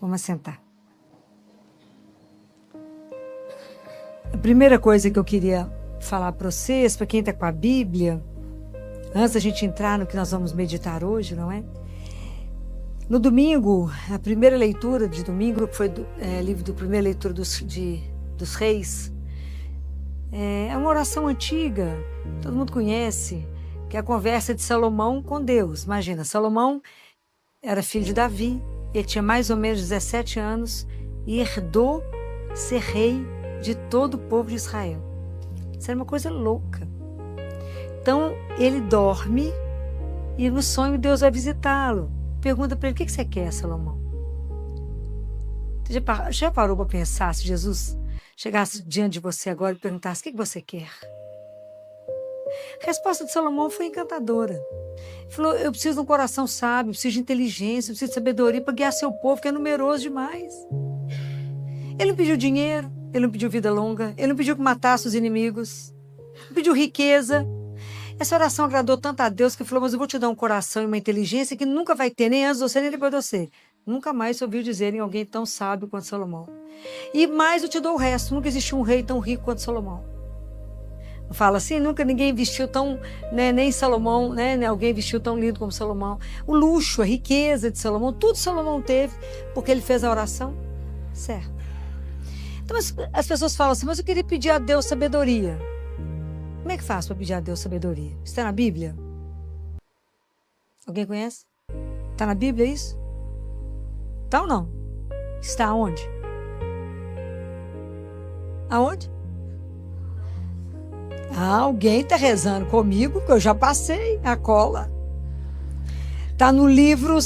Vamos sentar. A primeira coisa que eu queria falar para vocês, para quem está com a Bíblia, antes da gente entrar no que nós vamos meditar hoje, não é? No domingo, a primeira leitura de domingo, que foi livro do primeira leitura dos Reis, é uma oração antiga, todo mundo conhece, que é a conversa de Salomão com Deus. Imagina, Salomão era filho de Davi, ele tinha mais ou menos 17 anos e herdou ser rei de todo o povo de Israel. Isso era uma coisa louca. Então, ele dorme e no sonho Deus vai visitá-lo. Pergunta para ele, o que você quer, Salomão? Você já parou para pensar se Jesus chegasse diante de você agora e perguntasse, o que você quer? A resposta de Salomão foi encantadora. Ele falou, eu preciso de um coração sábio, eu preciso de inteligência, eu preciso de sabedoria para guiar seu povo, que é numeroso demais. Ele não pediu dinheiro, ele não pediu vida longa, ele não pediu que matasse os inimigos, não pediu riqueza. Essa oração agradou tanto a Deus que ele falou, mas eu vou te dar um coração e uma inteligência que nunca vai ter, nem antes de você, nem depois de você. Nunca mais se ouviu dizer em alguém tão sábio quanto Salomão. E mais eu te dou o resto, nunca existiu um rei tão rico quanto Salomão. Não fala assim, nunca ninguém vestiu tão, nem Salomão, alguém vestiu tão lindo como Salomão. O luxo, a riqueza de Salomão, tudo Salomão teve, porque ele fez a oração certa. Então as pessoas falam assim, mas eu queria pedir a Deus sabedoria. Como é que faz para pedir a Deus sabedoria? Está na Bíblia? Alguém conhece? Está na Bíblia isso? Está ou não? Está aonde? Aonde? Alguém está rezando comigo, que eu já passei a cola. Está no livro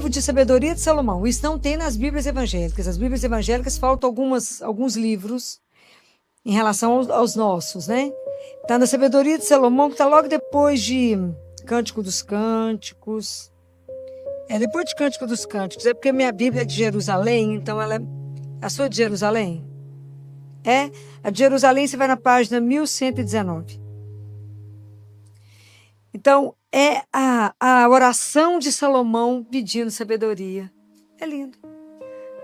de sabedoria de Salomão. Isso não tem nas Bíblias evangélicas. As Bíblias evangélicas faltam alguns livros em relação aos nossos, né? Está na sabedoria de Salomão, que está logo depois de Cântico dos Cânticos. É depois de Cântico dos Cânticos. É porque minha Bíblia é de Jerusalém, então ela é... A sua é de Jerusalém? É? A de Jerusalém você vai na página 1119. Então, é a oração de Salomão pedindo sabedoria. É lindo.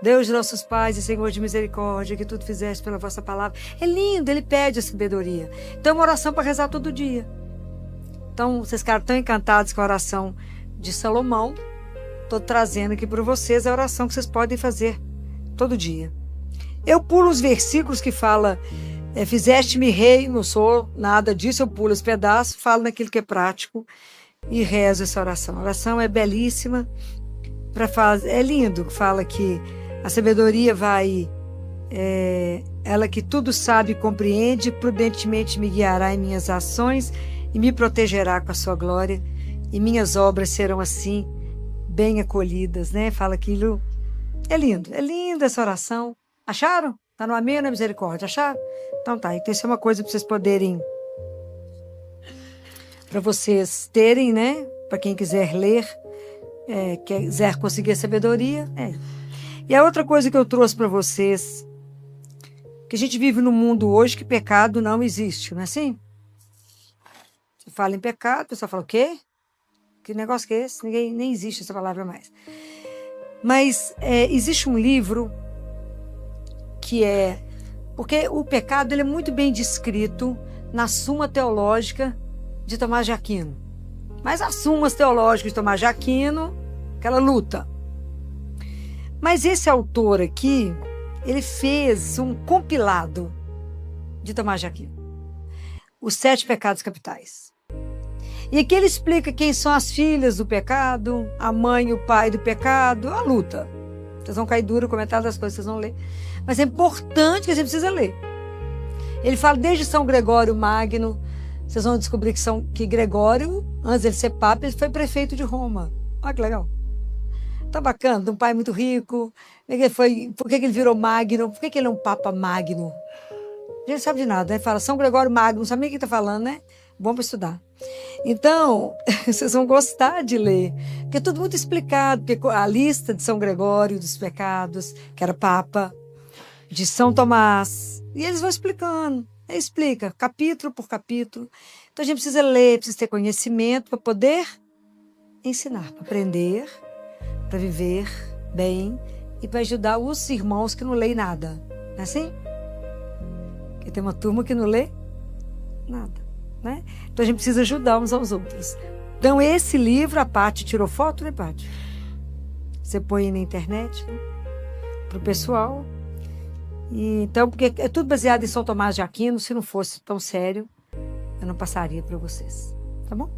Deus de nossos pais e Senhor de misericórdia, que tudo fizeste pela vossa palavra. É lindo, ele pede a sabedoria. Então, é uma oração para rezar todo dia. Então, vocês ficaram tão encantados com a oração de Salomão. Estou trazendo aqui para vocês a oração que vocês podem fazer todo dia. Eu pulo os versículos que fala, fizeste-me rei, não sou nada disso, eu pulo os pedaços, falo naquilo que é prático e rezo essa oração. A oração é belíssima, é lindo, fala que a sabedoria vai, ela que tudo sabe e compreende, prudentemente me guiará em minhas ações e me protegerá com a sua glória, e minhas obras serão assim, bem acolhidas, né? Fala aquilo, é linda essa oração. Acharam? Está no Amém ou na Misericórdia? Acharam? Então tá, então isso é uma coisa para vocês poderem, para vocês terem, né? Para quem quiser ler, quiser conseguir a sabedoria. E a outra coisa que eu trouxe para vocês, que a gente vive num mundo hoje que pecado não existe, não é assim? Você fala em pecado, o pessoal fala, o quê? Que negócio que é esse? Nem existe essa palavra mais. Mas existe um livro que porque o pecado ele é muito bem descrito na Suma Teológica de Tomás de Aquino. Mas as Sumas Teológicas de Tomás de Aquino, aquela luta. Mas esse autor aqui, ele fez um compilado de Tomás de Aquino. Os 7 pecados capitais. E aqui ele explica quem são as filhas do pecado, a mãe e o pai do pecado, a luta. Vocês vão cair duro, comentar das coisas que vocês vão ler. Mas é importante que a gente precisa ler. Ele fala desde São Gregório Magno, vocês vão descobrir que Gregório, antes de ele ser papa, ele foi prefeito de Roma. Olha que legal. Tá bacana, de um pai muito rico. Por que ele virou Magno? Por que ele é um papa Magno? A gente não sabe de nada, né? Fala São Gregório Magno, não sabe nem o que está falando, né? Bom para estudar. Então, vocês vão gostar de ler, porque é tudo muito explicado, porque a lista de São Gregório, dos pecados, que era papa, de São Tomás, e eles vão explicando, explica capítulo por capítulo. Então a gente precisa ler, precisa ter conhecimento para poder ensinar, para aprender, para viver bem e para ajudar os irmãos que não leem nada. Não é assim? Porque tem uma turma que não lê nada, né? Então a gente precisa ajudar uns aos outros. Então esse livro, a Paty tirou foto, né, Paty? Você põe aí na internet, né? Para o pessoal. E, então, porque é tudo baseado em São Tomás de Aquino. Se não fosse tão sério, eu não passaria para vocês, tá bom?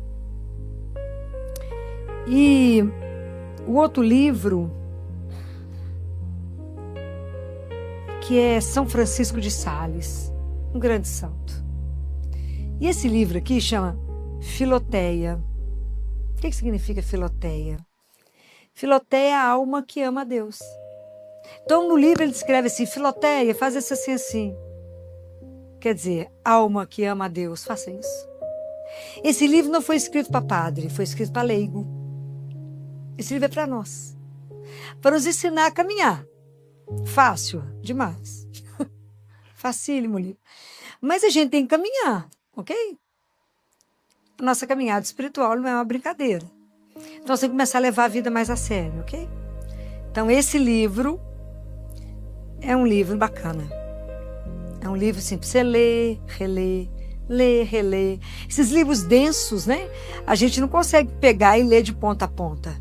E o outro livro, que é São Francisco de Sales, um grande santo. E esse livro aqui chama Filoteia. O que significa Filoteia? Filoteia é a alma que ama a Deus. Então, no livro ele descreve assim, Filoteia, faz isso assim, assim. Quer dizer, alma que ama a Deus, faça isso. Esse livro não foi escrito para padre, foi escrito para leigo. Esse livro é para nós. Para nos ensinar a caminhar. Fácil, demais. Facílimo livro. Mas a gente tem que caminhar, ok? A nossa caminhada espiritual não é uma brincadeira. Então, você tem que começar a levar a vida mais a sério, ok? Então, esse livro é um livro bacana. É um livro assim, para você ler, reler. Esses livros densos, né? A gente não consegue pegar e ler de ponta a ponta.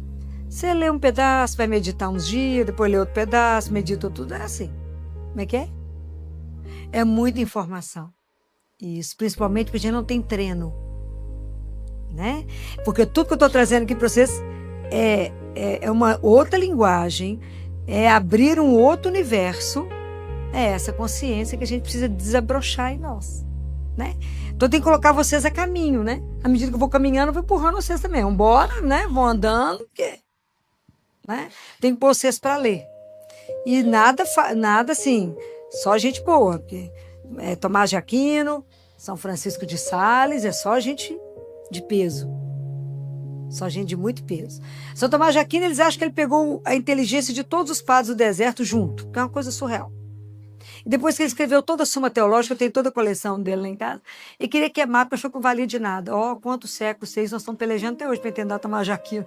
Você lê um pedaço, vai meditar uns dias, depois lê outro pedaço, medita tudo. É assim. Como é que é? É muita informação. Isso, principalmente porque a gente não tem treino. Né? Porque tudo que eu estou trazendo aqui para vocês é uma outra linguagem, é abrir um outro universo, é essa consciência que a gente precisa desabrochar em nós, né? Então tem que colocar vocês a caminho, né? À medida que eu vou caminhando, eu vou empurrando vocês também. Vambora, né? Vão andando, porque, né? Tem que pôr vocês para ler. E nada assim, só gente boa, porque Tomás de Aquino, São Francisco de Sales, é só gente de peso. Só gente de muito peso. São Tomás de Aquino, eles acham que ele pegou a inteligência de todos os padres do deserto junto, que é uma coisa surreal. E depois que ele escreveu toda a Suma Teológica, eu tenho toda a coleção dele lá em casa, e queria queimar, porque achou que não valia de nada. Ó, quantos séculos, nós estamos pelejando até hoje para entender Tomás de Aquino.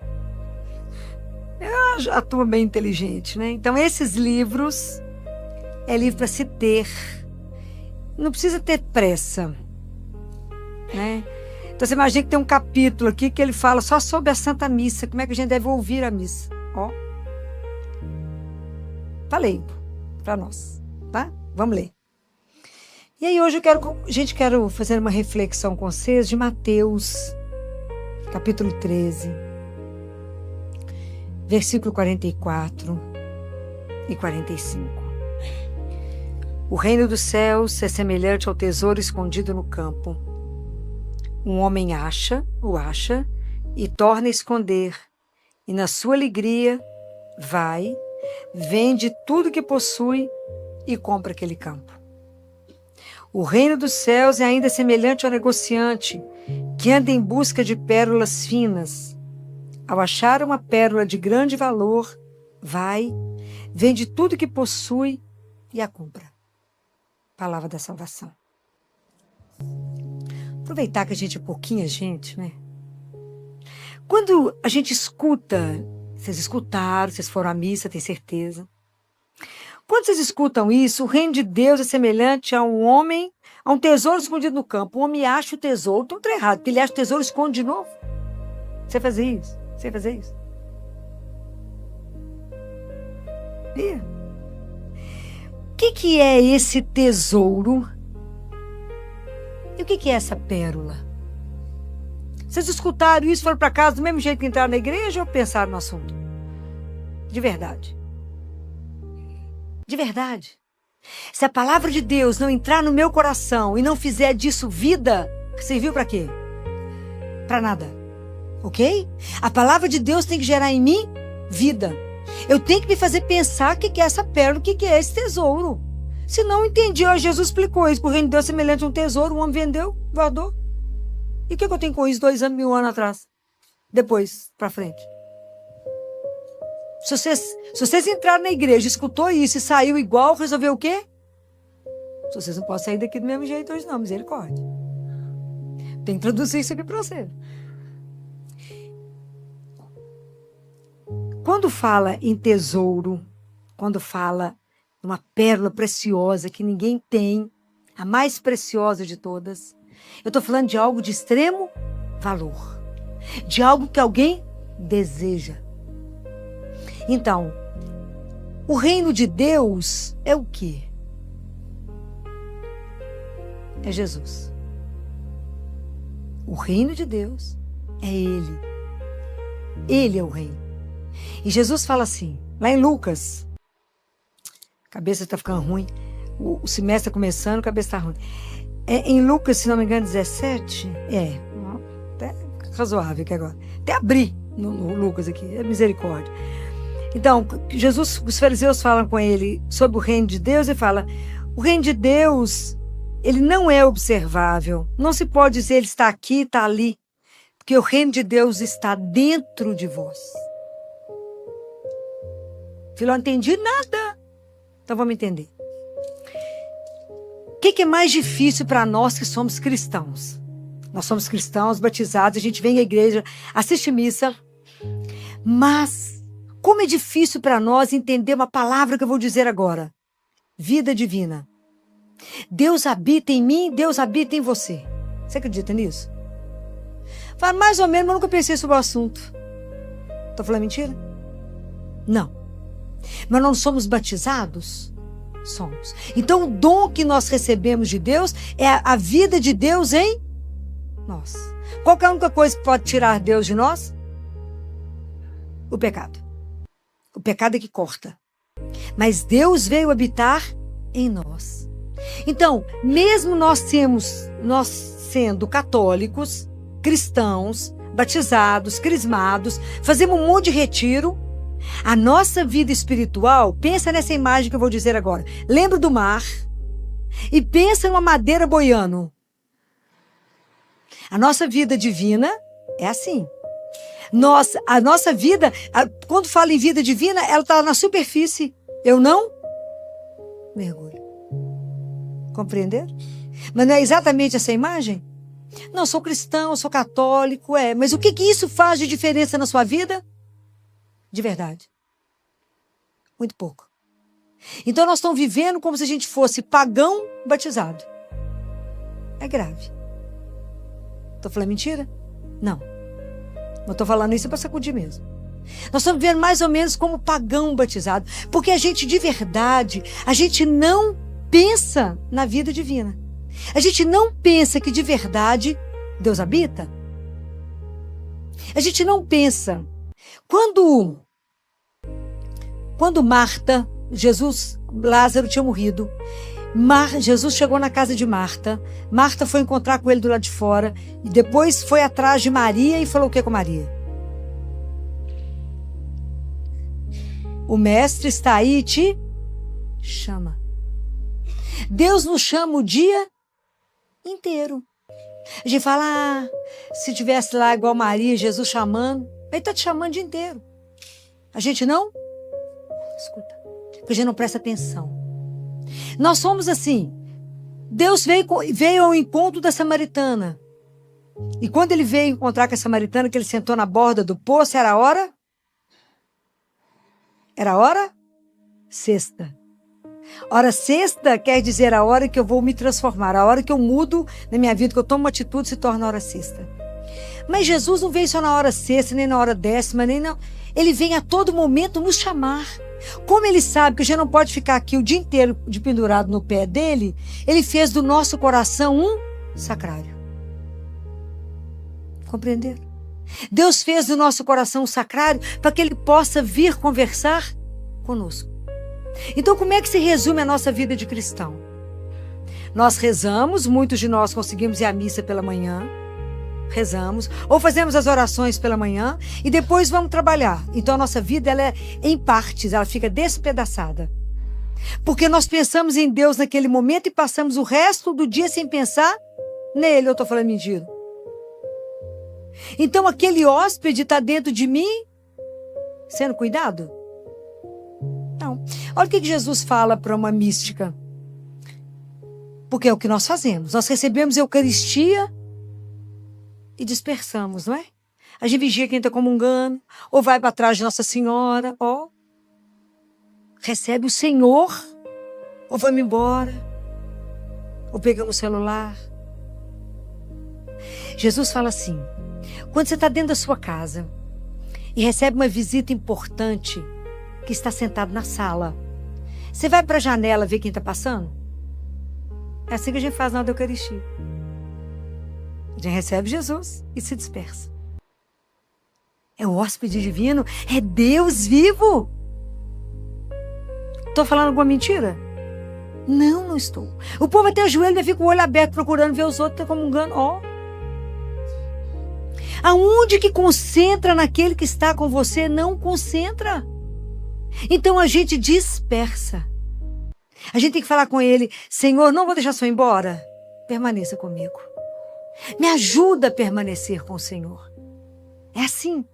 É uma turma bem inteligente, né? Então, esses livros é livro para se ter. Não precisa ter pressa, né? Então, você imagina que tem um capítulo aqui que ele fala só sobre a Santa Missa, como é que a gente deve ouvir a missa. Ó. Falei para nós, tá? Vamos ler. E aí, hoje a gente quer fazer uma reflexão com vocês de Mateus, capítulo 13, versículo 44 e 45. O reino dos céus é semelhante ao tesouro escondido no campo. Um homem acha e torna a esconder, e na sua alegria vai, vende tudo que possui e compra aquele campo. O reino dos céus é ainda semelhante ao negociante que anda em busca de pérolas finas. Ao achar uma pérola de grande valor, vai, vende tudo que possui e a compra. Palavra da salvação. Aproveitar que a gente é pouquinha gente, né? Quando a gente escuta, vocês escutaram, vocês foram à missa, tenho certeza. Quando vocês escutam isso, o reino de Deus é semelhante a um tesouro escondido no campo. O homem acha o tesouro, então tá errado, porque ele acha o tesouro e esconde de novo. Você fazer isso? Você fazer isso? E? O que é esse tesouro? E o que é essa pérola? Vocês escutaram isso, foram para casa do mesmo jeito que entraram na igreja ou pensaram no assunto? De verdade. De verdade. Se a palavra de Deus não entrar no meu coração e não fizer disso vida, serviu para quê? Para nada. Ok? A palavra de Deus tem que gerar em mim vida. Eu tenho que me fazer pensar o que é essa pérola, o que é esse tesouro. Se não entendi, Jesus explicou isso. O reino de Deus é semelhante a um tesouro, o homem vendeu, guardou. E o que eu tenho com isso 1000 anos atrás? Depois, para frente. Se vocês entraram na igreja, escutou isso e saiu igual, resolveu o quê? Vocês não podem sair daqui do mesmo jeito hoje não, misericórdia. Tem que traduzir isso aqui para você. Quando fala em tesouro, quando fala de uma pérola preciosa que ninguém tem, a mais preciosa de todas. Eu estou falando de algo de extremo valor, de algo que alguém deseja. Então, o reino de Deus é o quê? É Jesus. O reino de Deus é Ele. Ele é o reino. E Jesus fala assim, lá em Lucas, a cabeça está ficando ruim, o semestre está começando, a cabeça está ruim. Em Lucas, se não me engano, 17, até razoável aqui agora. Até abri no Lucas aqui, é misericórdia. Então, Jesus, os fariseus falam com ele sobre o reino de Deus e fala, o reino de Deus, ele não é observável. Não se pode dizer ele está aqui, está ali, porque o reino de Deus está dentro de vós. Filho, não entendi nada. Então vamos entender. O que é mais difícil para nós que somos cristãos? Nós somos cristãos, batizados, a gente vem à igreja, assiste missa, mas como é difícil para nós entender uma palavra que eu vou dizer agora. Vida divina. Deus habita em mim, Deus habita em você. Você acredita nisso? Fala mais ou menos, mas nunca pensei sobre o assunto. Estou falando mentira? Não. Mas não somos batizados? Somos. Então o dom que nós recebemos de Deus é a vida de Deus em nós. Qual que é a única coisa que pode tirar Deus de nós? O pecado. O pecado é que corta. Mas Deus veio habitar em nós. Então, mesmo nós sendo católicos, cristãos, batizados, crismados, fazemos um monte de retiro, a nossa vida espiritual, pensa nessa imagem que eu vou dizer agora. Lembra do mar e pensa numa madeira boiando. A nossa vida divina é assim. A nossa vida, quando fala em vida divina, ela está na superfície. Eu não mergulho. Compreender? Mas não é exatamente essa imagem? Não, sou cristão, sou católico, mas o que isso faz de diferença na sua vida? De verdade. Muito pouco. Então nós estamos vivendo como se a gente fosse pagão batizado. É grave. Estou falando mentira? Não. Não estou falando isso para sacudir mesmo. Nós estamos vivendo mais ou menos como pagão batizado. Porque a gente, de verdade, a gente não pensa na vida divina. A gente não pensa que de verdade Deus habita. A gente não pensa. Quando Marta, Lázaro tinha morrido, Jesus chegou na casa de Marta. Marta foi encontrar com ele do lado de fora e depois foi atrás de Maria e falou o que com Maria? O mestre está aí e te chama. Deus nos chama o dia inteiro. A gente fala, se tivesse lá igual Maria, Jesus chamando, ele está te chamando o dia inteiro. A gente não escuta, porque a gente não presta atenção. Nós somos assim. Deus veio ao encontro da samaritana. E quando ele veio encontrar com a samaritana, que ele sentou na borda do poço, era a hora? Era a hora? Sexta. Hora sexta quer dizer a hora que eu vou me transformar, a hora que eu mudo na minha vida, que eu tomo uma atitude, se torna a hora sexta. Mas Jesus não veio só na hora sexta, nem na hora décima, nem não. Ele vem a todo momento nos chamar. Como ele sabe que a gente não pode ficar aqui o dia inteiro de pendurado no pé dele, ele fez do nosso coração um sacrário. Compreenderam? Deus fez do nosso coração um sacrário para que ele possa vir conversar conosco. Então, como é que se resume a nossa vida de cristão? Nós rezamos, muitos de nós conseguimos ir à missa pela manhã, rezamos, ou fazemos as orações pela manhã e depois vamos trabalhar. Então a nossa vida ela é em partes, ela fica despedaçada. Porque nós pensamos em Deus naquele momento e passamos o resto do dia sem pensar nele. Eu estou falando mentira. Então aquele hóspede está dentro de mim sendo cuidado? Não. Olha o que Jesus fala para uma mística. Porque é o que nós fazemos. Nós recebemos a Eucaristia e dispersamos, não é? A gente vigia quem está comungando, ou vai para trás de Nossa Senhora, recebe o Senhor, ou vamos embora, ou pegamos o celular. Jesus fala assim, quando você está dentro da sua casa e recebe uma visita importante que está sentado na sala, você vai para a janela ver quem está passando? É assim que a gente faz na hora da Eucaristia. A gente recebe Jesus e se dispersa. É o hóspede divino, é Deus vivo. Estou falando alguma mentira? Não, não estou. O povo até ajoelha e fica com o olho aberto procurando ver os outros comungando. Ó. Aonde que concentra naquele que está com você, não concentra. Então a gente dispersa. A gente tem que falar com ele, Senhor, não vou deixar só ir embora. Permaneça comigo. Me ajuda a permanecer com o Senhor. É assim.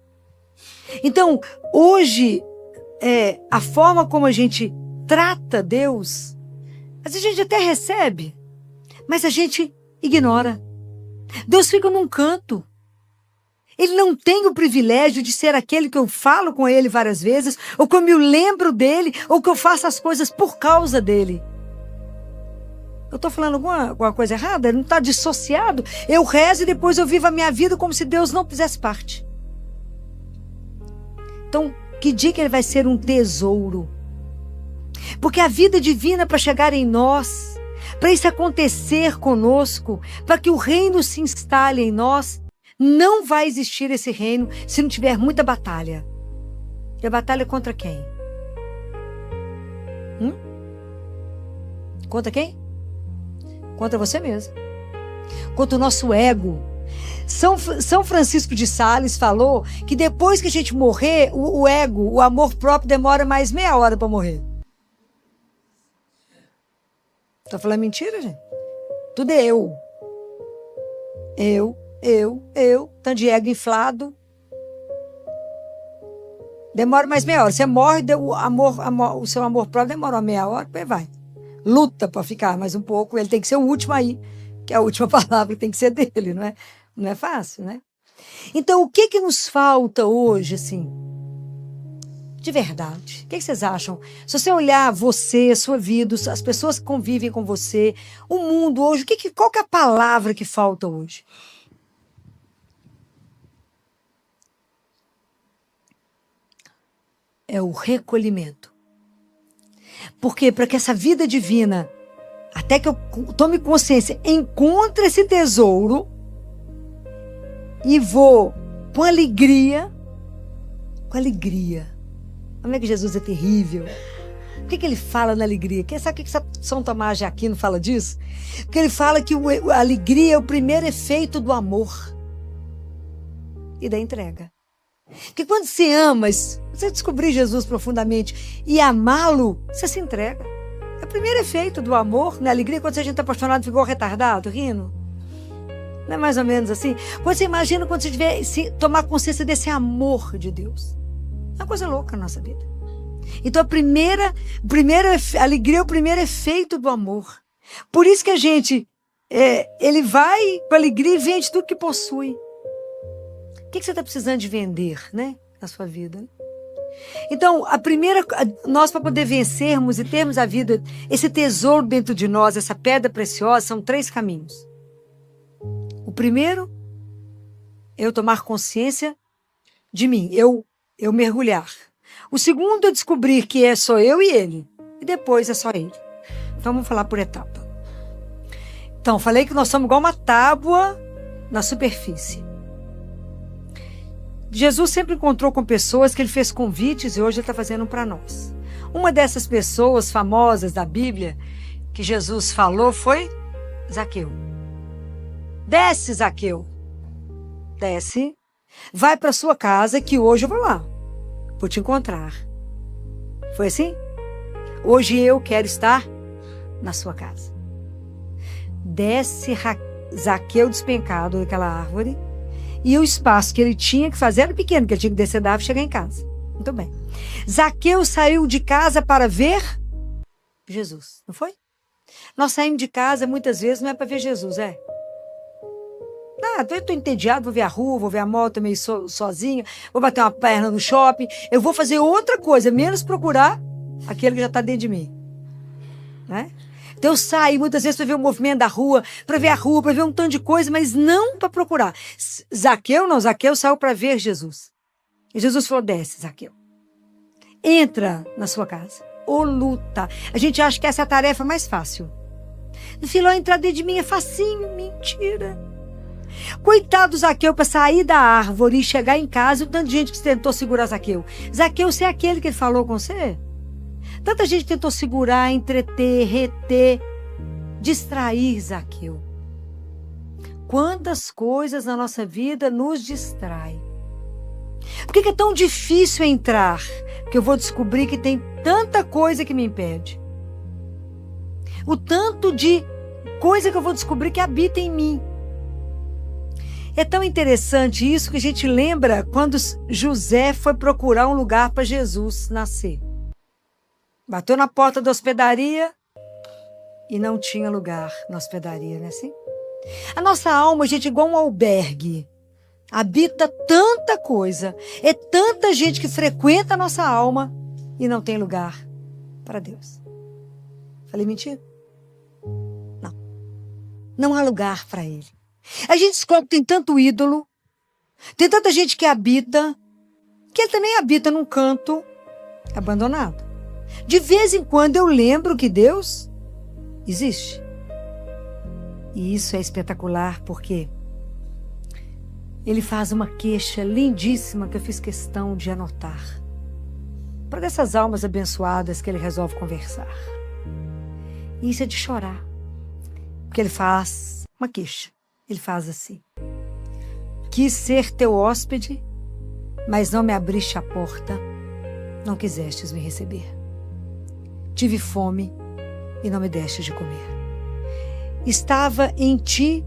Então, hoje, a forma como a gente trata Deus, às vezes a gente até recebe, mas a gente ignora. Deus fica num canto. Ele não tem o privilégio de ser aquele que eu falo com ele várias vezes, ou que eu me lembro dele, ou que eu faço as coisas por causa dele. Eu estou falando alguma coisa errada? Ele não está dissociado? Eu rezo e depois eu vivo a minha vida como se Deus não fizesse parte. Então, que dia que ele vai ser um tesouro? Porque a vida divina para chegar em nós, para isso acontecer conosco, para que o reino se instale em nós, não vai existir esse reino se não tiver muita batalha. E a batalha é contra quem? Contra quem? Contra você mesmo. Contra o nosso ego. São Francisco de Sales falou que depois que a gente morrer, o ego, o amor próprio demora mais meia hora para morrer. Tá falando mentira, gente? Tudo é eu. Tanto de ego inflado. Demora mais meia hora. Você morre, o seu amor próprio demora uma meia hora, depois vai. Luta para ficar mais um pouco. Ele tem que ser o último aí, que é a última palavra tem que ser dele, não é? Não é fácil, né? Então, o que nos falta hoje, assim, de verdade? O que vocês acham? Se você olhar você, a sua vida, as pessoas que convivem com você, o mundo hoje, qual que é a palavra que falta hoje? É o recolhimento. Porque para que essa vida divina, até que eu tome consciência, encontre esse tesouro e vou com alegria. Como é que Jesus é terrível? O que ele fala na alegria? Sabe o que São Tomás de Aquino fala disso? Porque ele fala que a alegria é o primeiro efeito do amor e da entrega. Porque quando você ama, você descobrir Jesus profundamente e amá-lo, você se entrega. É o primeiro efeito do amor, na alegria, quando a gente está apaixonado, ficou retardado, rindo. Não é mais ou menos assim? Quando você imagina, quando você tiver, tomar consciência desse amor de Deus. É uma coisa louca na nossa vida. Então a primeira alegria é o primeiro efeito do amor. Por isso que a gente, ele vai para a alegria e vende tudo que possui. O que você está precisando de vender, né, na sua vida? Então, nós para poder vencermos e termos a vida, esse tesouro dentro de nós, essa pedra preciosa, são 3 caminhos. O primeiro, eu tomar consciência de mim, eu mergulhar. O segundo, eu descobrir que é só eu e ele. E depois é só ele. Então, vamos falar por etapa. Então, falei que nós somos igual uma tábua na superfície. Jesus sempre encontrou com pessoas que ele fez convites e hoje ele está fazendo para nós. Uma dessas pessoas famosas da Bíblia que Jesus falou foi Zaqueu. Desce, Zaqueu. Desce. Vai para sua casa que hoje eu vou lá. Vou te encontrar. Foi assim? Hoje eu quero estar na sua casa. Desce Zaqueu despencado daquela árvore. E o espaço que ele tinha que fazer era pequeno, porque ele tinha que descer da árvore e chegar em casa. Muito bem. Zaqueu saiu de casa para ver Jesus, não foi? Nós saímos de casa muitas vezes, não é para ver Jesus, é? Eu estou entediado, vou ver a rua, vou ver a moto meio sozinha, vou bater uma perna no shopping, eu vou fazer outra coisa, menos procurar aquele que já está dentro de mim. Né? Então eu saio muitas vezes para ver o movimento da rua, para ver a rua, para ver um tanto de coisa, mas não para procurar. Zaqueu não, Zaqueu saiu para ver Jesus. E Jesus falou, desce, Zaqueu. Entra na sua casa. Ou luta. A gente acha que essa é a tarefa mais fácil. No filho, entrar dentro de mim é facinho. Mentira. Coitado do Zaqueu para sair da árvore e chegar em casa, o tanto de gente que tentou segurar Zaqueu. Zaqueu, você é aquele que ele falou com você? Tanta gente tentou segurar, entreter, reter, distrair Zaqueu. Quantas coisas na nossa vida nos distraem. Por que é tão difícil entrar? Porque eu vou descobrir que tem tanta coisa que me impede. O tanto de coisa que eu vou descobrir que habita em mim. É tão interessante isso que a gente lembra quando José foi procurar um lugar para Jesus nascer. Bateu na porta da hospedaria e não tinha lugar na hospedaria, não é assim? A nossa alma, gente, é igual um albergue. Habita tanta coisa. É tanta gente que frequenta a nossa alma e não tem lugar para Deus. Falei mentira? Não. Não há lugar para Ele. A gente descobre que tem tanto ídolo, tem tanta gente que habita, que ele também habita num canto abandonado. De vez em quando eu lembro que Deus existe. E isso é espetacular porque Ele faz uma queixa lindíssima que eu fiz questão de anotar. Para dessas almas abençoadas que Ele resolve conversar. E isso é de chorar. Porque Ele faz uma queixa. Ele faz assim. Quis ser teu hóspede, mas não me abriste a porta, não quisestes me receber. Tive fome e não me deste de comer. Estava em ti,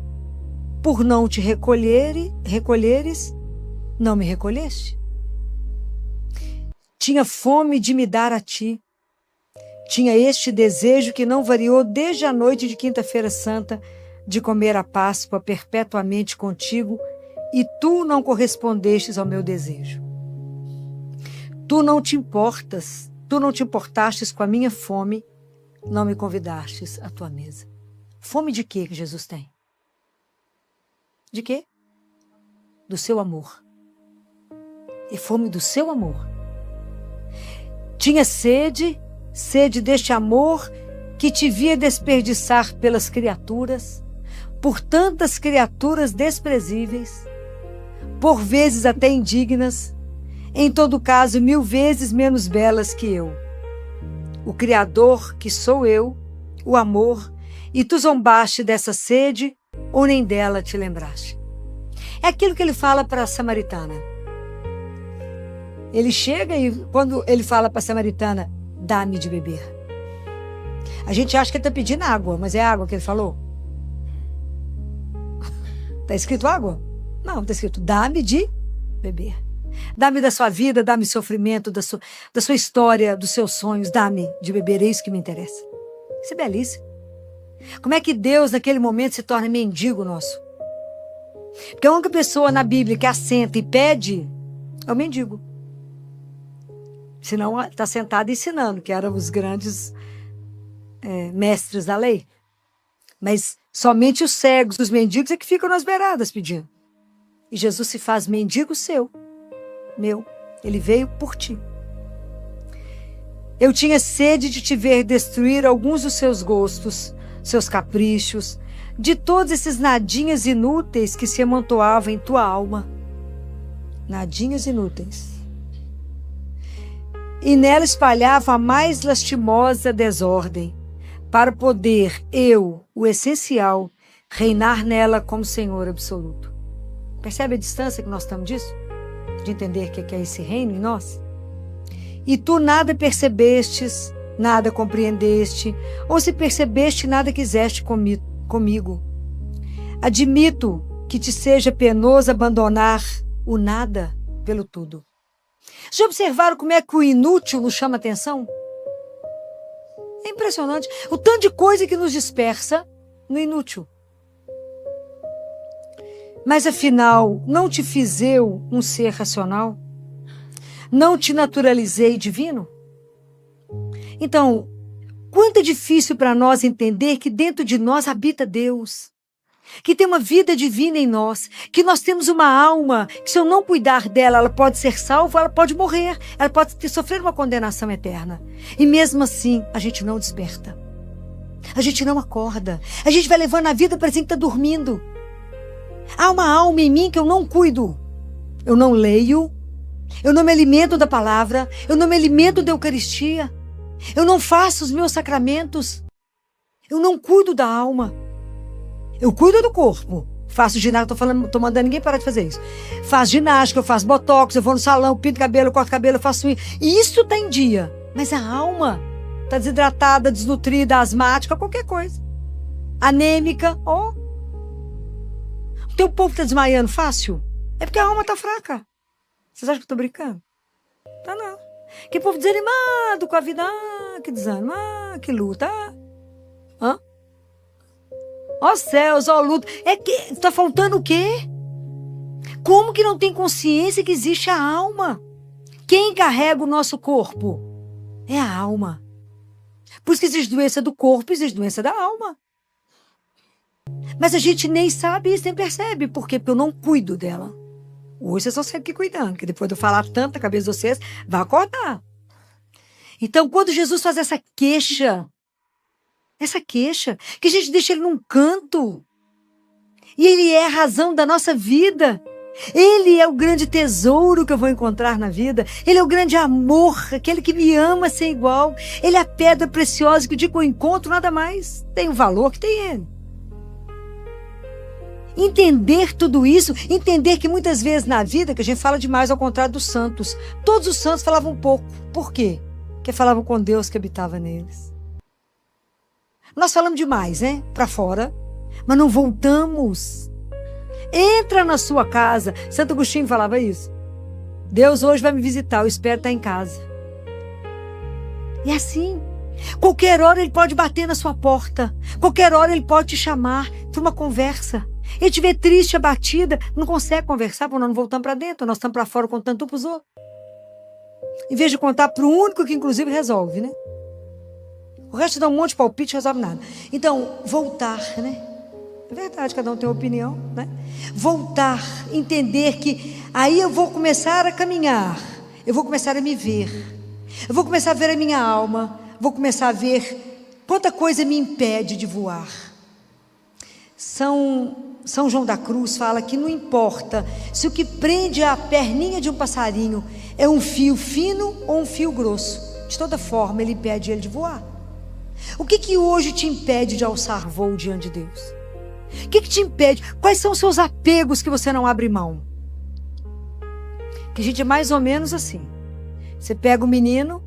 por não te recolheres, não me recolheste. Tinha fome de me dar a ti. Tinha este desejo que não variou desde a noite de quinta-feira santa, de comer a Páscoa perpetuamente contigo, e tu não correspondestes ao meu desejo. Tu não te importastes com a minha fome, não me convidastes à tua mesa. Fome de quê que Jesus tem? De quê? Do seu amor. E fome do seu amor. Tinha sede deste amor que te via desperdiçar pelas criaturas, por tantas criaturas desprezíveis, por vezes até indignas, em todo caso 1000 vezes menos belas que eu. O Criador que sou eu, o amor, e tu zombaste dessa sede, ou nem dela te lembraste. É aquilo que ele fala para a samaritana. Ele chega e quando ele fala para a samaritana, dá-me de beber. A gente acha que ele está pedindo água, mas é água que ele falou. Está escrito água? Não, está escrito dá-me de beber. Dá-me da sua vida, dá-me sofrimento, da sua história, dos seus sonhos, dá-me de beber, é isso que me interessa. Isso é belíssimo. Como é que Deus, naquele momento, se torna mendigo nosso? Porque a única pessoa na Bíblia que assenta e pede é o mendigo. Senão está sentado ensinando, que eram os grandes mestres da lei. Mas somente os cegos, os mendigos, é que ficam nas beiradas pedindo. E Jesus se faz mendigo seu, meu. Ele veio por ti. Eu tinha sede de te ver destruir alguns dos seus gostos, seus caprichos, de todos esses nadinhas inúteis que se amontoavam em tua alma. Nadinhas inúteis. E nela espalhava a mais lastimosa desordem, para poder eu, o essencial, reinar nela como Senhor absoluto. Percebe a distância que nós estamos disso? De entender o que é esse reino em nós? E tu nada percebestes, nada compreendeste, ou se percebeste, nada quiseste comigo. Admito que te seja penoso abandonar o nada pelo tudo. Já observaram como é que o inútil nos chama atenção? É impressionante. O tanto de coisa que nos dispersa no inútil. Mas afinal, não te fiz eu um ser racional? Não te naturalizei divino? Então, quanto é difícil para nós entender que dentro de nós habita Deus, que tem uma vida divina em nós, que nós temos uma alma, que se eu não cuidar dela, ela pode ser salva, ela pode morrer, ela pode sofrer uma condenação eterna. E mesmo assim, a gente não desperta. A gente não acorda. A gente vai levando a vida, parece que está dormindo. Há uma alma em mim que eu não cuido. Eu não leio, eu não me alimento da palavra, eu não me alimento da Eucaristia, eu não faço os meus sacramentos, eu não cuido da alma. Eu cuido do corpo. Faço ginástica, tô mandando ninguém parar de fazer isso. Faço ginástica, eu faço botox, eu vou no salão, pinto cabelo, corto cabelo, eu faço isso. E isso tá em dia. Mas a alma tá desidratada, desnutrida, asmática, qualquer coisa. Anêmica, ó. O teu povo tá desmaiando fácil? É porque a alma tá fraca. Vocês acham que eu tô brincando? Tá não. Que povo desanimado com a vida. Ah, que desânimo. Ah, que luta. Hã? Ó céus, ó luta. É que tá faltando o quê? Como que não tem consciência que existe a alma? Quem carrega o nosso corpo? É a alma. Por isso que existe doença do corpo, existe doença da alma. Mas a gente nem sabe isso, nem percebe. Por quê? Porque eu não cuido dela. Hoje vocês vão sair aqui cuidando, que depois de eu falar tanto na cabeça de vocês, vai acordar. Então, quando Jesus faz essa queixa, que a gente deixa ele num canto, e ele é a razão da nossa vida, ele é o grande tesouro que eu vou encontrar na vida, ele é o grande amor, aquele que me ama sem igual, ele é a pedra preciosa que o dia que eu encontro nada mais tem o valor que tem ele. Entender tudo isso, entender que muitas vezes na vida, que a gente fala demais ao contrário dos santos, todos os santos falavam um pouco. Por quê? Porque falavam com Deus que habitava neles. Nós falamos demais, né? Para fora, mas não voltamos. Entra na sua casa. Santo Agostinho falava isso. Deus hoje vai me visitar, eu espero estar em casa. E assim, qualquer hora ele pode bater na sua porta, qualquer hora ele pode te chamar para uma conversa. Ele te vê triste, abatida, não consegue conversar, porque nós não voltamos para dentro, nós estamos para fora contando um para os outros. Em vez de contar para o único que inclusive resolve, né? O resto dá um monte de palpite, resolve nada. Então, voltar, né? É verdade, cada um tem uma opinião, né? Voltar, entender que aí eu vou começar a caminhar, eu vou começar a me ver, eu vou começar a ver a minha alma, vou começar a ver quanta coisa me impede de voar. São João da Cruz fala que não importa se o que prende a perninha de um passarinho é um fio fino ou um fio grosso. De toda forma, ele impede ele de voar. O que hoje te impede de alçar voo diante de Deus? O que te impede? Quais são os seus apegos que você não abre mão? Que a gente é mais ou menos assim. Você pega o menino,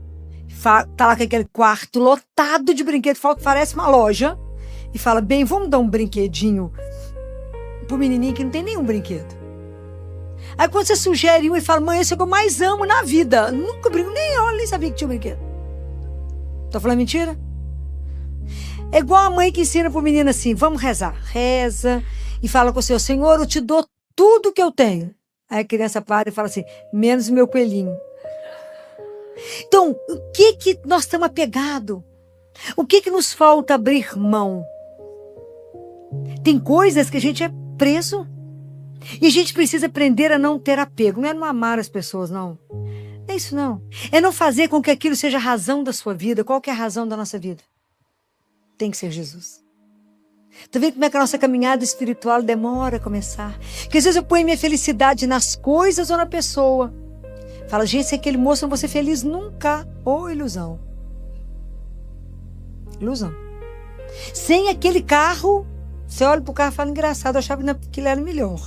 tá lá com aquele quarto lotado de brinquedos, parece uma loja, e fala, bem, vamos dar um brinquedinho pro menininho que não tem nenhum brinquedo. Aí quando você sugere um e fala, mãe, esse é o que eu mais amo na vida. Nunca brinco, nem sabia que tinha um brinquedo. Tô falando mentira? É igual a mãe que ensina pro menino assim, vamos rezar. Reza e fala com o Senhor, Senhor, eu te dou tudo que eu tenho. Aí a criança para e fala assim, menos o meu coelhinho. Então, o que nós estamos apegados? O que nos falta abrir mão? Tem coisas que a gente é preso. E a gente precisa aprender a não ter apego. Não é não amar as pessoas, não. Não é isso, não. É não fazer com que aquilo seja a razão da sua vida. Qual que é a razão da nossa vida? Tem que ser Jesus. Tá vendo como é que a nossa caminhada espiritual demora a começar? Porque às vezes eu ponho minha felicidade nas coisas ou na pessoa. Fala, gente, se aquele moço não vou ser feliz nunca. Ou ilusão. Ilusão. Sem aquele carro, você olha pro carro e fala, engraçado, eu achava que ele era melhor.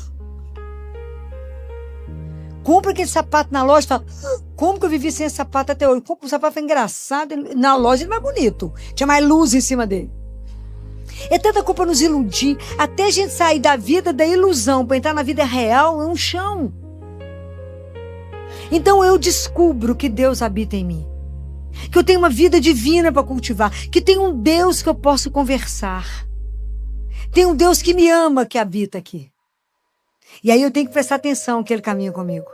Compra aquele sapato na loja e fala, como que eu vivi sem esse sapato até hoje? O sapato foi engraçado, na loja ele é mais bonito. Tinha mais luz em cima dele. É tanta culpa nos iludir, até a gente sair da vida da ilusão para entrar na vida real, é um chão. Então eu descubro que Deus habita em mim. Que eu tenho uma vida divina para cultivar. Que tem um Deus que eu posso conversar. Tem um Deus que me ama, que habita aqui. E aí eu tenho que prestar atenção que Ele caminha comigo.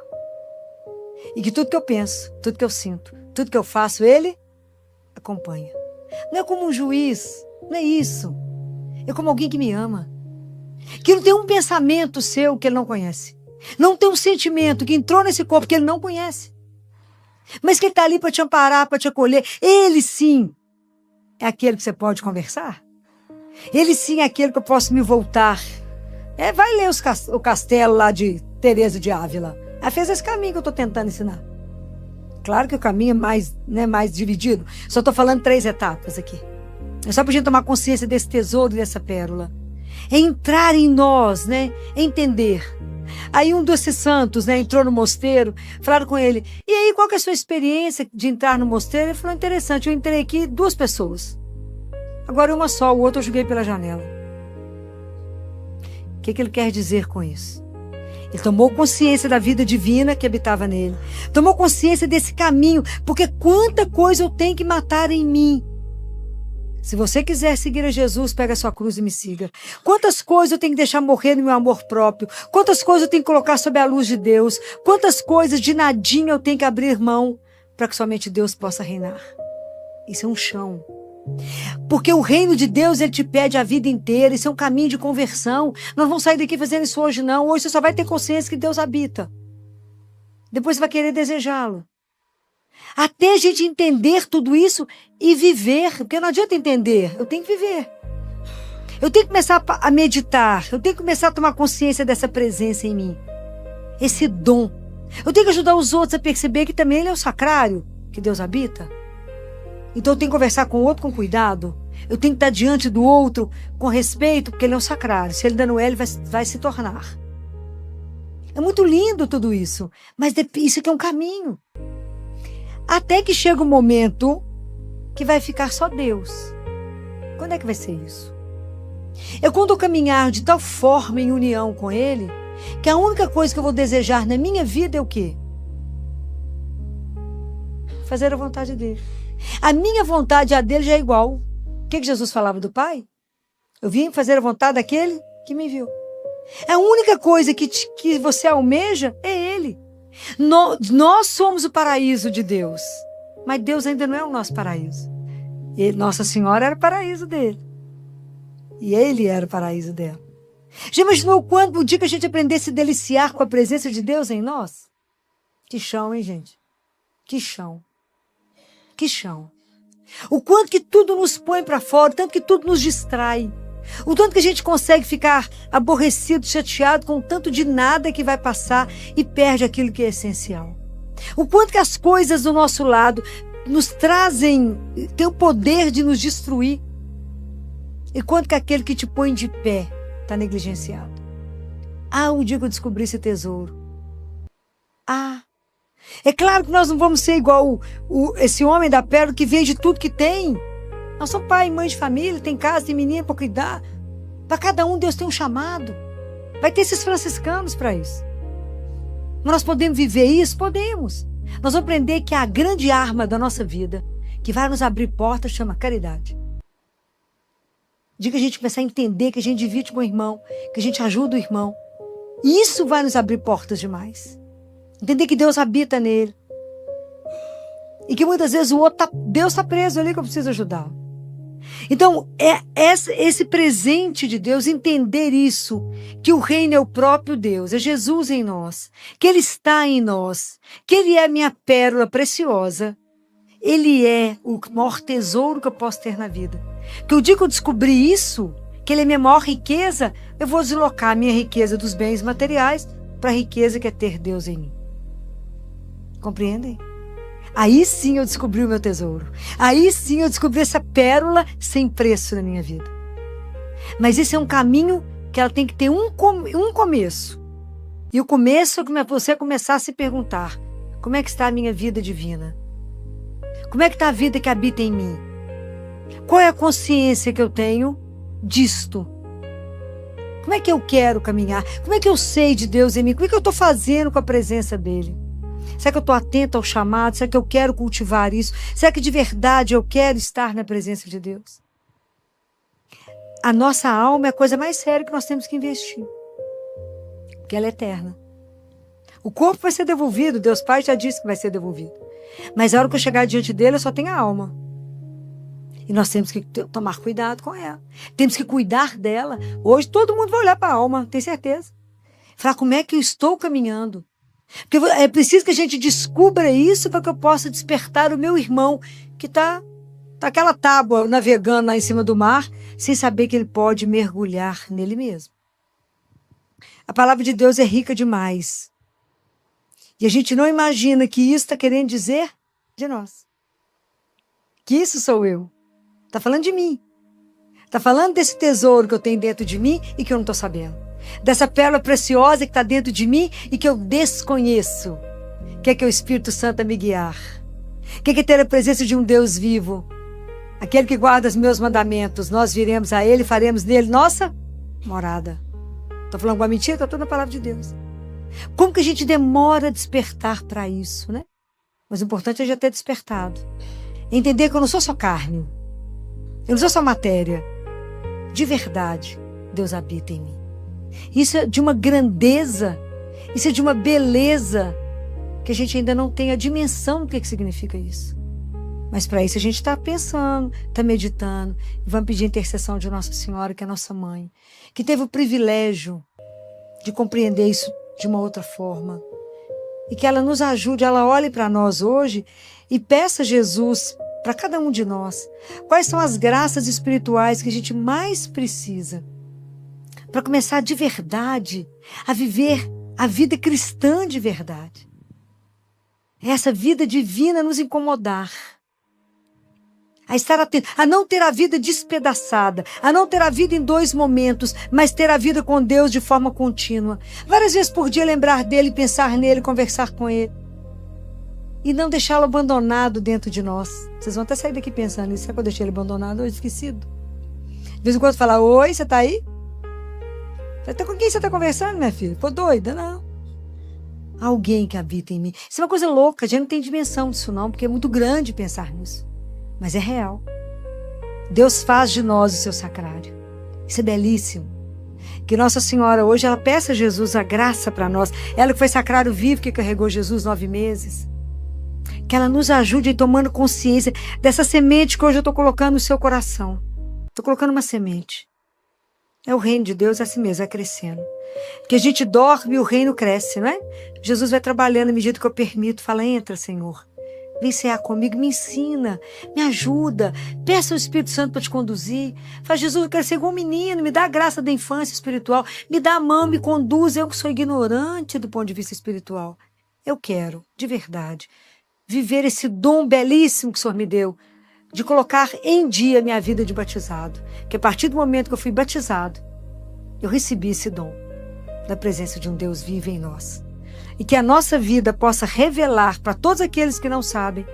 E que tudo que eu penso, tudo que eu sinto, tudo que eu faço, Ele acompanha. Não é como um juiz, não é isso. É como alguém que me ama. Que não tem um pensamento seu que ele não conhece. Não tem um sentimento que entrou nesse corpo que ele não conhece. Mas que ele está ali para te amparar, para te acolher. Ele sim é aquele que você pode conversar. Ele sim é aquele que eu posso me voltar. Vai ler o castelo lá de Teresa de Ávila. Ela fez esse caminho que eu estou tentando ensinar. Claro que o caminho é mais dividido. Só estou falando 3 etapas aqui. É só para a gente tomar consciência desse tesouro e dessa pérola. É entrar em nós, né? É entender. Aí um desses santos, né, entrou no mosteiro, falaram com ele, e aí qual que é a sua experiência de entrar no mosteiro? Ele falou, interessante, eu entrei aqui 2 pessoas. Agora uma só, o outro eu joguei pela janela. O que ele quer dizer com isso? Ele tomou consciência da vida divina que habitava nele. Tomou consciência desse caminho, porque quanta coisa eu tenho que matar em mim. Se você quiser seguir a Jesus, pega a sua cruz e me siga. Quantas coisas eu tenho que deixar morrer no meu amor próprio? Quantas coisas eu tenho que colocar sob a luz de Deus? Quantas coisas de nadinha eu tenho que abrir mão para que somente Deus possa reinar? Isso é um chão. Porque o reino de Deus, ele te pede a vida inteira. Isso é um caminho de conversão. Nós não vamos sair daqui fazendo isso hoje, não. Hoje você só vai ter consciência que Deus habita. Depois você vai querer desejá-lo. Até a gente entender tudo isso e viver. Porque não adianta entender, eu tenho que viver. Eu tenho que começar a meditar. Eu tenho que começar a tomar consciência dessa presença em mim. Esse dom. Eu tenho que ajudar os outros a perceber que também ele é o sacrário que Deus habita. Então eu tenho que conversar com o outro com cuidado. Eu tenho que estar diante do outro com respeito, porque ele é um sacrário. Se ele ainda não é, ele vai se tornar. É muito lindo tudo isso. Mas isso aqui é um caminho. Até que chega um momento que vai ficar só Deus. Quando é que vai ser isso? É quando eu caminhar de tal forma em união com Ele, que a única coisa que eu vou desejar na minha vida é o quê? Fazer a vontade dEle. A minha vontade e a dele já é igual. O que Jesus falava do Pai? Eu vim fazer a vontade daquele que me enviou. A única coisa que você almeja é Ele. Nós somos o paraíso de Deus. Mas Deus ainda não é o nosso paraíso. Nossa Senhora era o paraíso dele. E Ele era o paraíso dela. Já imaginou quando o dia que a gente aprender a se deliciar com a presença de Deus em nós? Que chão, hein, gente? Que chão. Que chão. O quanto que tudo nos põe para fora, o tanto que tudo nos distrai. O tanto que a gente consegue ficar aborrecido, chateado com o tanto de nada que vai passar e perde aquilo que é essencial. O quanto que as coisas do nosso lado nos trazem, tem o poder de nos destruir. E quanto que aquele que te põe de pé está negligenciado. Um dia que eu descobri esse tesouro. É claro que nós não vamos ser igual esse homem da pérola que vende tudo que tem. Nós somos pai e mãe de família, tem casa, tem menino para cuidar. Para cada um Deus tem um chamado. Vai ter esses franciscanos para isso. Mas nós podemos viver isso? Podemos. Nós vamos aprender que a grande arma da nossa vida, que vai nos abrir portas, chama caridade. De que a gente começar a entender que a gente divide com o irmão, que a gente ajuda o irmão. Isso vai nos abrir portas demais. Entender que Deus habita nele. E que muitas vezes Deus está preso ali que eu preciso ajudar. Então, esse presente de Deus, entender isso, que o reino é o próprio Deus, é Jesus em nós, que Ele está em nós, que Ele é a minha pérola preciosa, Ele é o maior tesouro que eu posso ter na vida. Que o dia que eu descobrir isso, que Ele é a minha maior riqueza, eu vou deslocar a minha riqueza dos bens materiais para a riqueza que é ter Deus em mim. Compreendem? Aí sim eu descobri o meu tesouro. Aí sim eu descobri essa pérola sem preço na minha vida. Mas esse é um caminho que ela tem que ter um começo. E o começo é você começar a se perguntar: como é que está a minha vida divina? Como é que está a vida que habita em mim? Qual é a consciência que eu tenho disto? Como é que eu quero caminhar? Como é que eu sei de Deus em mim? Como é que eu estou fazendo com a presença dEle? Será que eu estou atento ao chamado? Será que eu quero cultivar isso? Será que de verdade eu quero estar na presença de Deus? A nossa alma é a coisa mais séria que nós temos que investir. Porque ela é eterna. O corpo vai ser devolvido, Deus Pai já disse que vai ser devolvido. Mas a hora que eu chegar diante dele, eu só tenho a alma. E nós temos que tomar cuidado com ela. Temos que cuidar dela. Hoje todo mundo vai olhar para a alma, tenho certeza. Falar como é que eu estou caminhando. Porque é preciso que a gente descubra isso para que eu possa despertar o meu irmão que está aquela tábua navegando lá em cima do mar, sem saber que ele pode mergulhar nele mesmo. A palavra de Deus é rica demais. E a gente não imagina que isso está querendo dizer de nós. Que isso sou eu. Está falando de mim. Está falando desse tesouro que eu tenho dentro de mim e que eu não estou sabendo. Dessa pérola preciosa que está dentro de mim e que eu desconheço. Que é o Espírito Santo a me guiar. Que é ter a presença de um Deus vivo. Aquele que guarda os meus mandamentos. Nós viremos a Ele e faremos nele nossa morada. Estou falando alguma mentira? Está tudo na palavra de Deus. Como que a gente demora a despertar para isso, né? Mas o importante é já ter despertado. Entender que eu não sou só carne. Eu não sou só matéria. De verdade, Deus habita em mim. Isso é de uma grandeza, isso é de uma beleza, que a gente ainda não tem a dimensão do que significa isso. Mas para isso a gente está pensando, está meditando, e vamos pedir a intercessão de Nossa Senhora, que é nossa mãe, que teve o privilégio de compreender isso de uma outra forma. E que ela nos ajude, ela olhe para nós hoje e peça a Jesus para cada um de nós. Quais são as graças espirituais que a gente mais precisa para começar de verdade a viver a vida cristã de verdade? Essa vida divina nos incomodar. A estar atento, a não ter a vida despedaçada, a não ter a vida em 2 momentos, mas ter a vida com Deus de forma contínua. Várias vezes por dia lembrar dele, pensar nele, conversar com ele. E não deixá-lo abandonado dentro de nós. Vocês vão até sair daqui pensando nisso. Será que eu deixei ele abandonado ou esquecido? De vez em quando falar, oi, você tá aí? Com quem você está conversando, minha filha? Ficou doida? Não. Alguém que habita em mim. Isso é uma coisa louca, a gente não tem dimensão disso não, porque é muito grande pensar nisso. Mas é real. Deus faz de nós o seu sacrário. Isso é belíssimo. Que Nossa Senhora hoje, ela peça a Jesus a graça para nós. Ela que foi sacrário vivo, que carregou Jesus 9 meses. Que ela nos ajude a ir tomando consciência dessa semente que hoje eu estou colocando no seu coração. Estou colocando uma semente. É o reino de Deus, é assim mesmo, vai crescendo. Que a gente dorme e o reino cresce, não é? Jesus vai trabalhando à medida que eu permito. Fala, entra, Senhor. Vem cear comigo, me ensina, me ajuda. Peça ao Espírito Santo para te conduzir. Fala, Jesus, eu quero ser igual um menino, me dá a graça da infância espiritual. Me dá a mão, me conduz. Eu que sou ignorante do ponto de vista espiritual. Eu quero, de verdade, viver esse dom belíssimo que o Senhor me deu, de colocar em dia a minha vida de batizado. Que a partir do momento que eu fui batizado, eu recebi esse dom da presença de um Deus vivo em nós. E que a nossa vida possa revelar para todos aqueles que não sabem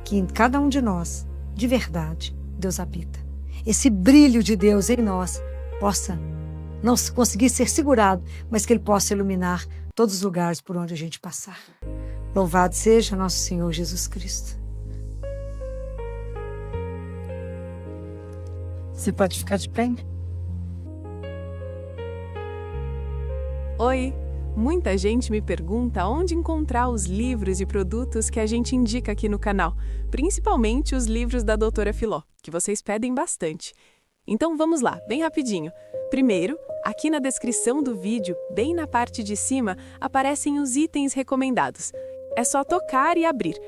que em cada um de nós, de verdade, Deus habita. Esse brilho de Deus em nós possa não conseguir ser segurado, mas que Ele possa iluminar todos os lugares por onde a gente passar. Louvado seja nosso Senhor Jesus Cristo. Você pode ficar de pé? Oi! Muita gente me pergunta onde encontrar os livros e produtos que a gente indica aqui no canal, principalmente os livros da Doutora Filó, que vocês pedem bastante. Então vamos lá, bem rapidinho. Primeiro, aqui na descrição do vídeo, bem na parte de cima, aparecem os itens recomendados. É só tocar e abrir.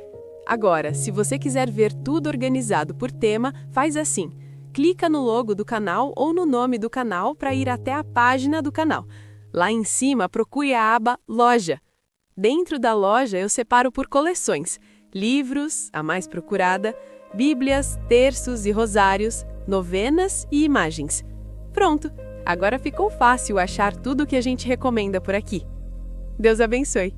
Agora, se você quiser ver tudo organizado por tema, faz assim. Clica no logo do canal ou no nome do canal para ir até a página do canal. Lá em cima, procure a aba Loja. Dentro da loja, eu separo por coleções. Livros, a mais procurada, bíblias, terços e rosários, novenas e imagens. Pronto! Agora ficou fácil achar tudo o que a gente recomenda por aqui. Deus abençoe!